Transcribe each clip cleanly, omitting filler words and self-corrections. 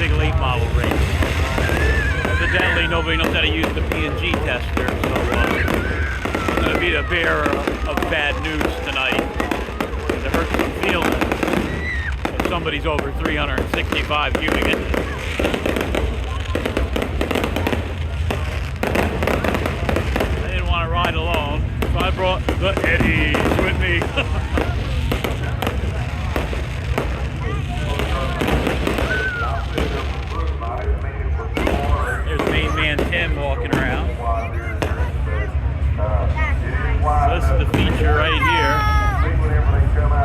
big late model race. Evidently, nobody knows how to use the P&G tester, so I'm going to be the bearer of bad news tonight. It hurts some feelings if somebody's over 365 cubic inches. I didn't want to ride alone, so I brought the Eddies with me. Tim walking around. So this is the feature right here.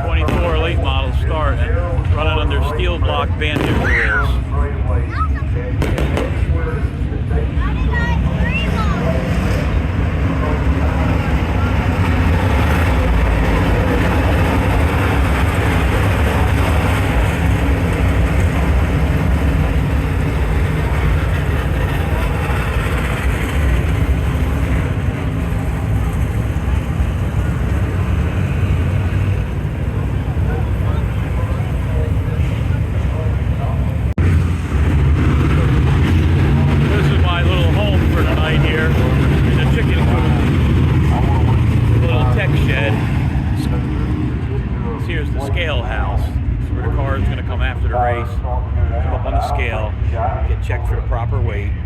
24 late model start and running under steel block bandit rules. Check for the proper weight. And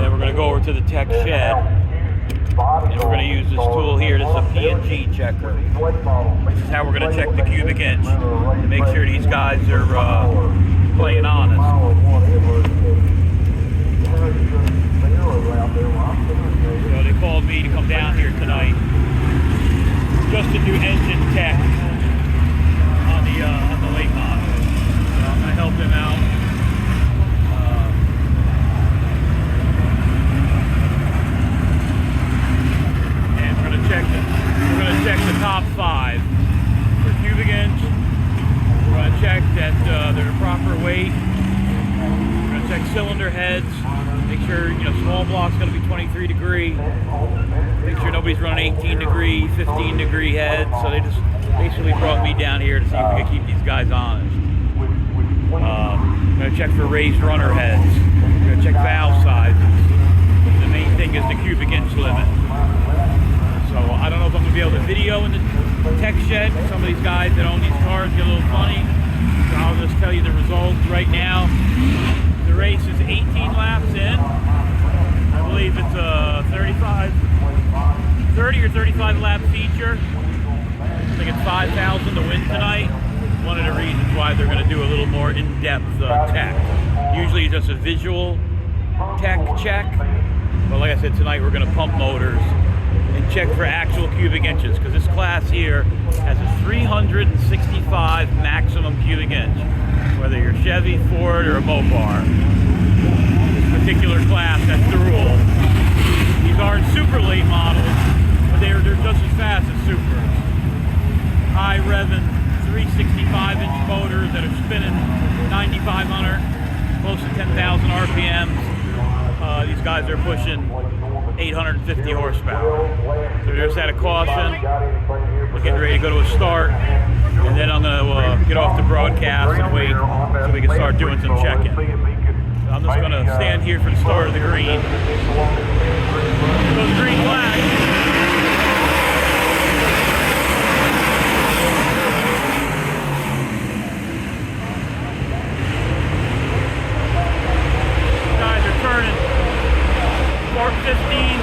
then we're going to go over to the tech shed and we're going to use this tool here. This is a P&G checker. This is how we're going to check the cubic inch to make sure these guys are playing honest. So they called me to come down here tonight just to do engine tech on the late model. I helped him out. And we're gonna check the top 5 for cubic inch. We're gonna check that they're the proper weight. We're gonna check cylinder heads. Make sure small block's gonna be 23 degree. Make sure nobody's running 18 degree, 15 degree heads. So they just basically brought me down here to see if we could keep these guys honest. We're going to check for raised runner heads. We're going to check valve sizes. The main thing is the cubic inch limit. So I don't know if I'm going to be able to video in the tech shed. Some of these guys that own these cars get a little funny. So I'll just tell you the results right now. The race is 18 laps in. I believe it's a 30 or 35 lap feature. I think it's 5,000 to win tonight. One of the reasons why they're going to do a little more in-depth tech. Usually just a visual tech check, but like I said, tonight we're going to pump motors and check for actual cubic inches, because this class here has a 365 maximum cubic inch, whether you're Chevy, Ford, or a Mopar. This particular class, that's the rule. These aren't super late models, but they're just as fast as supers. High revving 365-inch motors that are spinning 9,500, close to 10,000 RPMs. These guys are pushing 850 horsepower. So just out of caution, we're getting ready to go to a start, and then I'm going to get off the broadcast and wait so we can start doing some check-in. So I'm just going to stand here for the start of the green. Here goes the green flag. Turning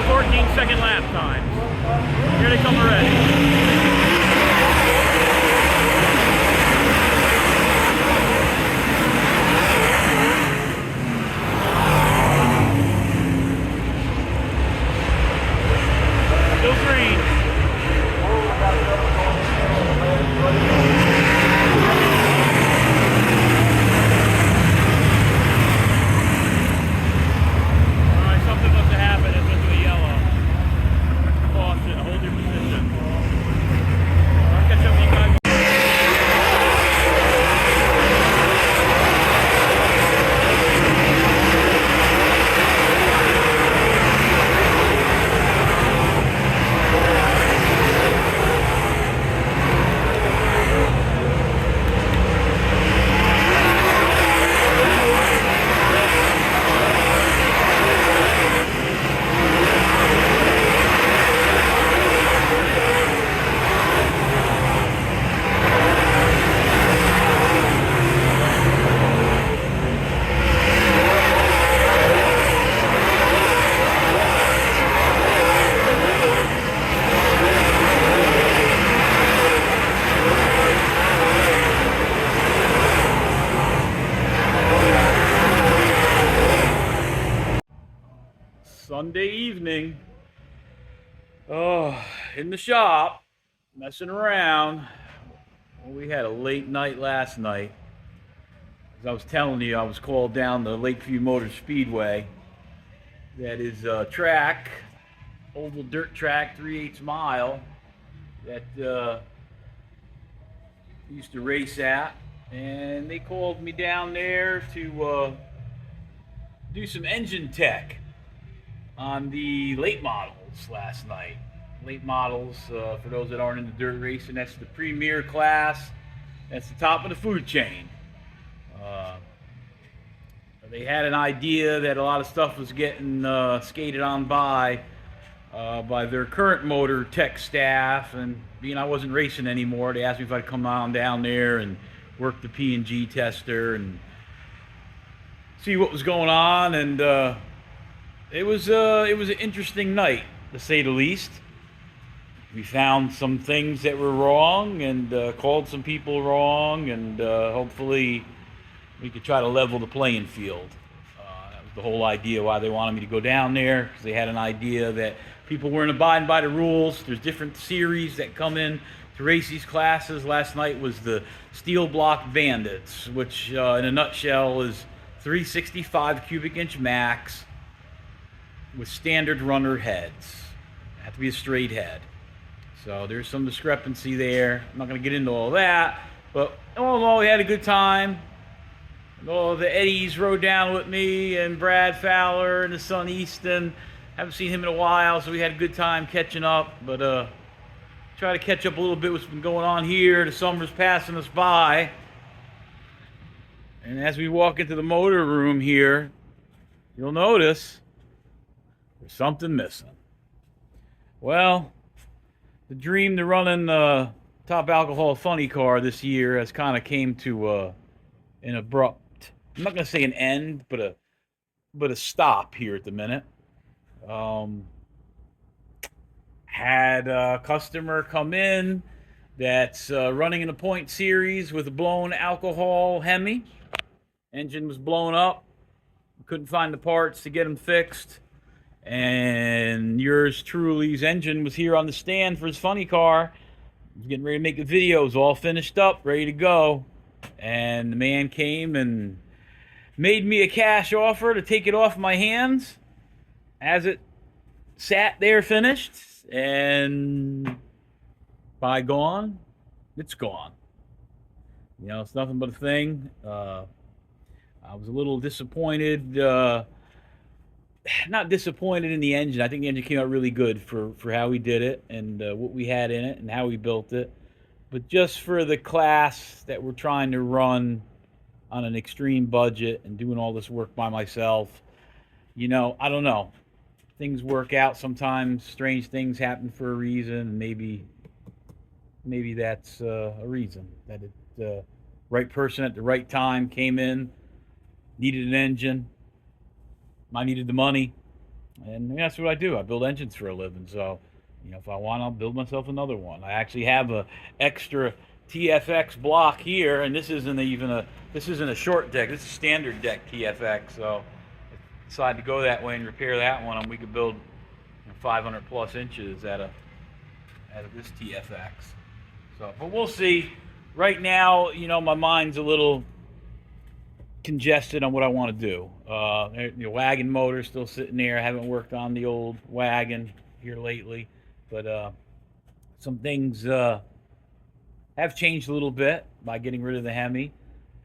14-second lap times. Here they come already. Sunday evening. Oh, in the shop, messing around. Well, we had a late night last night. As I was telling you, I was called down the Lakeview Motor Speedway. That is a track, oval dirt track, 3/8 mile, that used to race at. And they called me down there to do some engine tech on the late models last night. Late models, for those that aren't into dirt racing, that's the premier class. That's the top of the food chain. They had an idea that a lot of stuff was getting skated on by their current motor tech staff, and being I wasn't racing anymore, they asked me if I'd come on down there and work the P&G tester and see what was going on. And it was an interesting night, to say the least. We found some things that were wrong and called some people wrong, and hopefully we could try to level the playing field. That was the whole idea why they wanted me to go down there, because they had an idea that people weren't abiding by the rules. There's different series that come in to race these classes. Last night was the Steel Block Bandits, which in a nutshell is 365 cubic inch max with standard runner heads. It have to be a straight head. So there's some discrepancy there. I'm not going to get into all that, but all in all, we had a good time. Oh, the Eddies rode down with me, and Brad Fowler and his son Easton. Haven't seen him in a while, so we had a good time catching up. But try to catch up a little bit what's been going on here. The summer's passing us by. And as we walk into the motor room here, you'll notice there's something missing. Well, the dream to running the top alcohol funny car this year has kind of came to an abrupt, I'm not going to say an end, but a stop here at the minute. Had a customer come in that's running in a point series with a blown alcohol Hemi. Engine was blown up. Couldn't find the parts to get them fixed. And yours truly's engine was here on the stand for his funny car. He was getting ready to make the videos, all finished up, ready to go. And the man came and made me a cash offer to take it off my hands as it sat there finished. And by gone, it's gone. You know, it's nothing but a thing. I was a little disappointed. Not disappointed in the engine. I think the engine came out really good for how we did it and what we had in it and how we built it. But just for the class that we're trying to run on an extreme budget and doing all this work by myself, you know, I don't know. Things work out sometimes. Strange things happen for a reason, and maybe that's a reason that the right person at the right time came in, needed an engine. I needed the money, and that's what I do. I build engines for a living, so you know, if I want, I'll build myself another one. I actually have a extra TFX block here, and this isn't a short deck. This is a standard deck TFX. So if I decide to go that way and repair that one, and we could build 500 plus inches out of this TFX. So, but we'll see. Right now, you know, my mind's a little congested on what I want to do. The wagon motor still sitting there. I haven't worked on the old wagon here lately, but some things have changed a little bit by getting rid of the Hemi.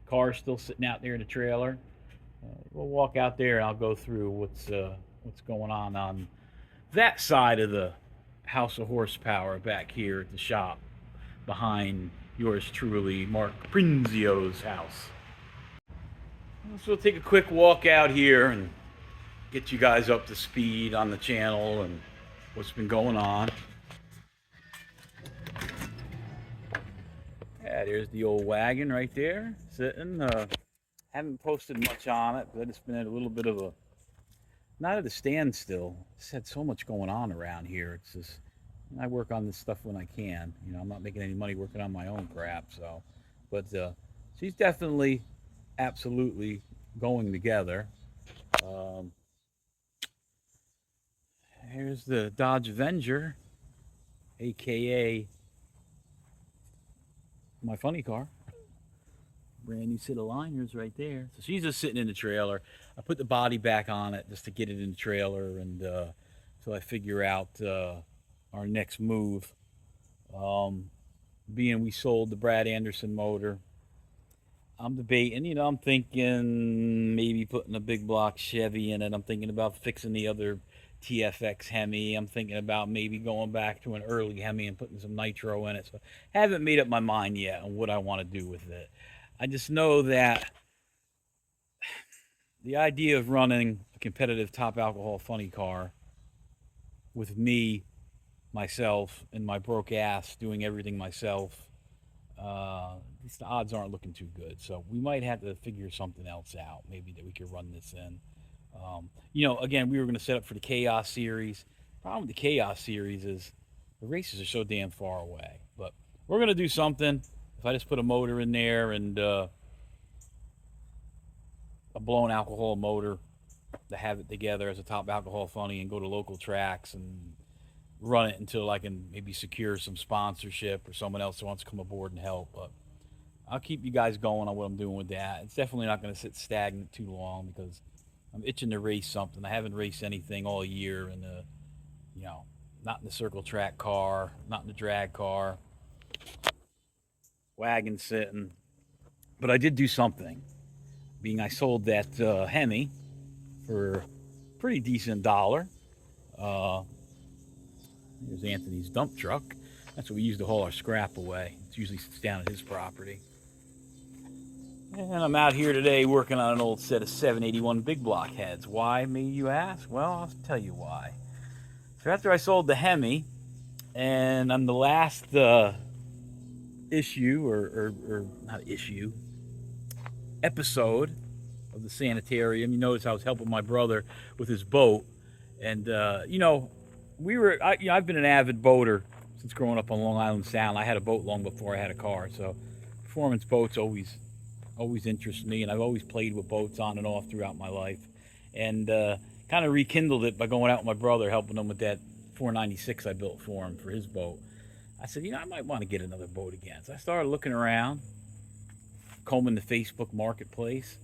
Car's still sitting out there in the trailer. We'll walk out there and I'll go through what's going on that side of the House of Horsepower back here at the shop behind yours truly, Mark Prinzio's house. So we'll take a quick walk out here and get you guys up to speed on the channel and what's been going on. Yeah, there's the old wagon right there sitting. Haven't posted much on it, but it's been at a little bit of a, not at a standstill. It's had so much going on around here. It's just, I work on this stuff when I can. You know, I'm not making any money working on my own crap, so. But she's definitely, absolutely going together. Here's the Dodge Avenger, aka my funny car. Brand new set of liners right there. So she's just sitting in the trailer. I put the body back on it just to get it in the trailer, and until I figure out our next move. Being we sold the Brad Anderson motor, I'm debating, I'm thinking maybe putting a big block Chevy in it. I'm thinking about fixing the other TFX Hemi. I'm thinking about maybe going back to an early Hemi and putting some nitro in it. So I haven't made up my mind yet on what I want to do with it. I just know that the idea of running a competitive top alcohol funny car with me, myself, and my broke ass doing everything myself, the odds aren't looking too good. So we might have to figure something else out, maybe that we could run this in. Again, we were going to set up for the Chaos Series. Problem with the Chaos Series is the races are so damn far away. But we're going to do something. If I just put a motor in there and a blown alcohol motor to have it together as a top alcohol funny and go to local tracks and run it until I can maybe secure some sponsorship or someone else who wants to come aboard and help. But I'll keep you guys going on what I'm doing with that. It's definitely not going to sit stagnant too long because I'm itching to race something. I haven't raced anything all year in the, not in the circle track car, not in the drag car, wagon sitting. But I did do something. Being I sold that Hemi for a pretty decent dollar. Here's Anthony's dump truck. That's what we use to haul our scrap away. It usually sits down at his property. And I'm out here today working on an old set of 781 big block heads. Why, may you ask? Well, I'll tell you why. So after I sold the Hemi, and on the last issue, or not issue, episode of the Sanitarium, you notice I was helping my brother with his boat. And, I've been an avid boater since growing up on Long Island Sound. I had a boat long before I had a car, so performance boats always interest me, and I've always played with boats on and off throughout my life, and kind of rekindled it by going out with my brother, helping him with that 496 I built for him for his boat. I said, I might want to get another boat again. So I started looking around, combing the Facebook marketplace.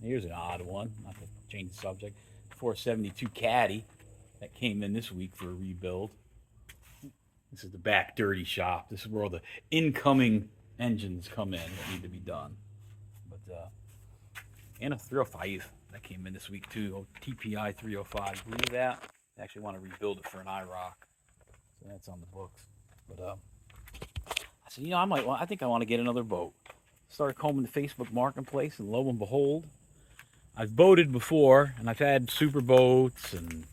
Here's an odd one, not to change the subject. 472 Caddy that came in this week for a rebuild. This is the back dirty shop. This is where all the incoming engines come in that need to be done. But and a 305 that came in this week too. TPI 305. Believe that? I actually want to rebuild it for an IROC, so that's on the books. But I said, I think I want to get another boat. Started combing the Facebook marketplace, and lo and behold, I've boated before, and I've had super boats, and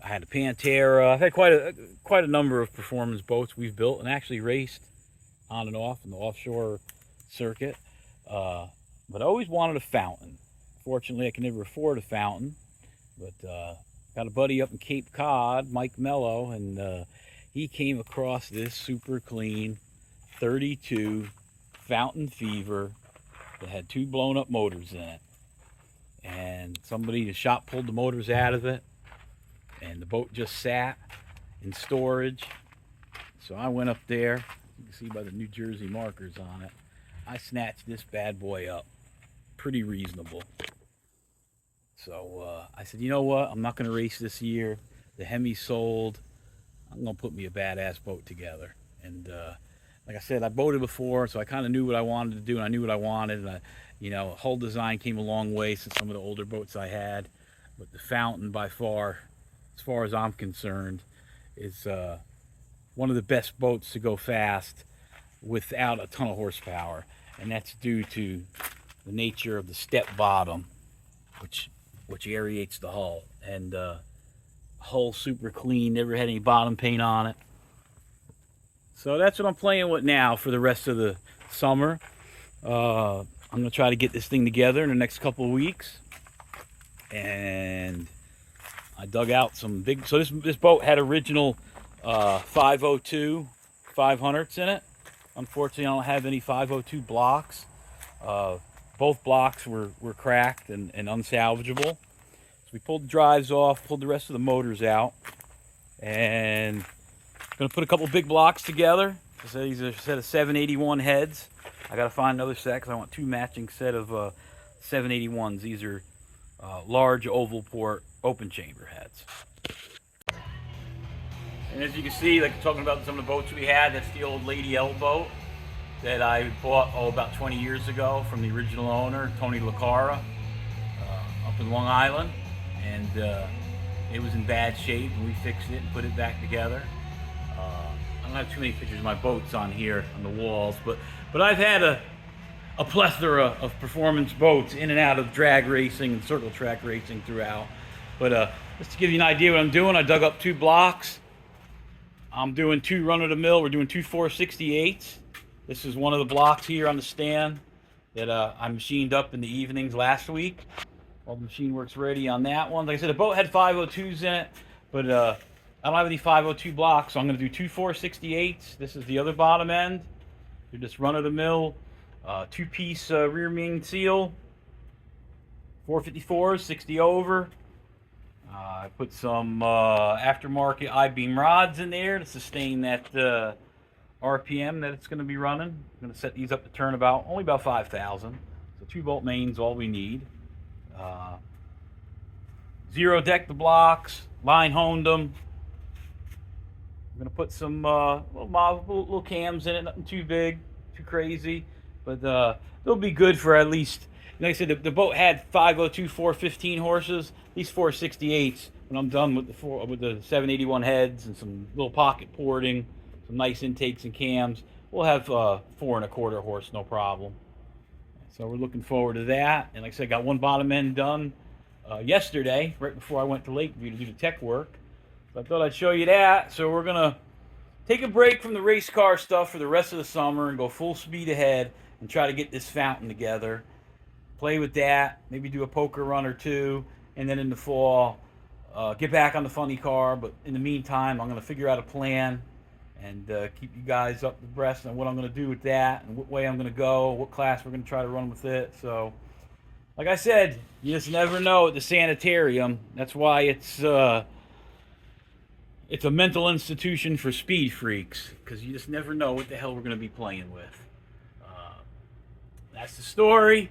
I had a Pantera. I've had quite a number of performance boats we've built and actually raced on and off in the offshore circuit. But I always wanted a fountain. Fortunately, I can never afford a fountain. But got a buddy up in Cape Cod, Mike Mello, and he came across this super clean 32 Fountain Fever that had 2 blown up motors in it. And somebody, the shop pulled the motors out of it, and the boat just sat in storage. So I went up there, you can see by the New Jersey markers on it. I snatched this bad boy up, pretty reasonable. So I said, you know what, I'm not going to race this year. The Hemi sold. I'm going to put me a badass boat together. And like I said, I boated before, so I kind of knew what I wanted to do, and I knew what I wanted. And hull design came a long way since some of the older boats I had. But the Fountain, by far, as far as I'm concerned, is one of the best boats to go fast without a ton of horsepower. And that's due to the nature of the step bottom, which aerates the hull. And hull super clean, never had any bottom paint on it. So that's what I'm playing with now for the rest of the summer. I'm going to try to get this thing together in the next couple of weeks. And I dug out some big... So this boat had original 502 500s in it. Unfortunately, I don't have any 502 blocks. Both blocks were cracked and unsalvageable. we pulled the drives off, pulled the rest of the motors out, and gonna put a couple big blocks together. So these are a set of 781 heads. I gotta find another set because I want two matching set of 781s. These are large oval port open chamber heads. And as you can see, like talking about some of the boats we had, that's the old Lady L boat that I bought about 20 years ago from the original owner, Tony Lacara, up in Long Island. And it was in bad shape, and we fixed it and put it back together. I don't have too many pictures of my boats on here on the walls, but I've had a plethora of performance boats in and out of drag racing and circle track racing throughout. But just to give you an idea what I'm doing, I dug up 2 blocks. I'm doing 2 run-of-the-mill. We're doing 2 468s. This is one of the blocks here on the stand that I machined up in the evenings last week. All the machine work's ready on that one. Like I said, the boat had 502s in it, but I don't have any 502 blocks, so I'm going to do 2 468s. This is the other bottom end. They're just run-of-the-mill, 2-piece rear main seal, 454s, 60 over. I put some aftermarket I-beam rods in there to sustain that RPM that it's going to be running. I'm going to set these up to turn only about 5,000. So 2-bolt mains, all we need. Zero deck the blocks, line honed them. I'm going to put some little cams in it, nothing too big, too crazy, but they'll be good for at least, like I said, the boat had 502 415 horses. These 468s, when I'm done with the 781 heads and some little pocket porting, some nice intakes and cams, we'll have 4 1/4 horse, no problem. So we're looking forward to that. And like I said, I got one bottom end done yesterday, right before I went to Lakeview to do the tech work. So I thought I'd show you that. So we're gonna take a break from the race car stuff for the rest of the summer and go full speed ahead and try to get this fountain together. Play with that, maybe do a poker run or 2, and then in the fall, get back on the funny car. But in the meantime, I'm going to figure out a plan and keep you guys up abreast on what I'm going to do with that and what way I'm going to go, what class we're going to try to run with it. So, like I said, you just never know at the Sanitarium. That's why it's a mental institution for speed freaks, because you just never know what the hell we're going to be playing with. That's the story.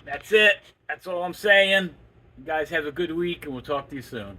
That's it. That's all I'm saying. You guys have a good week, and we'll talk to you soon.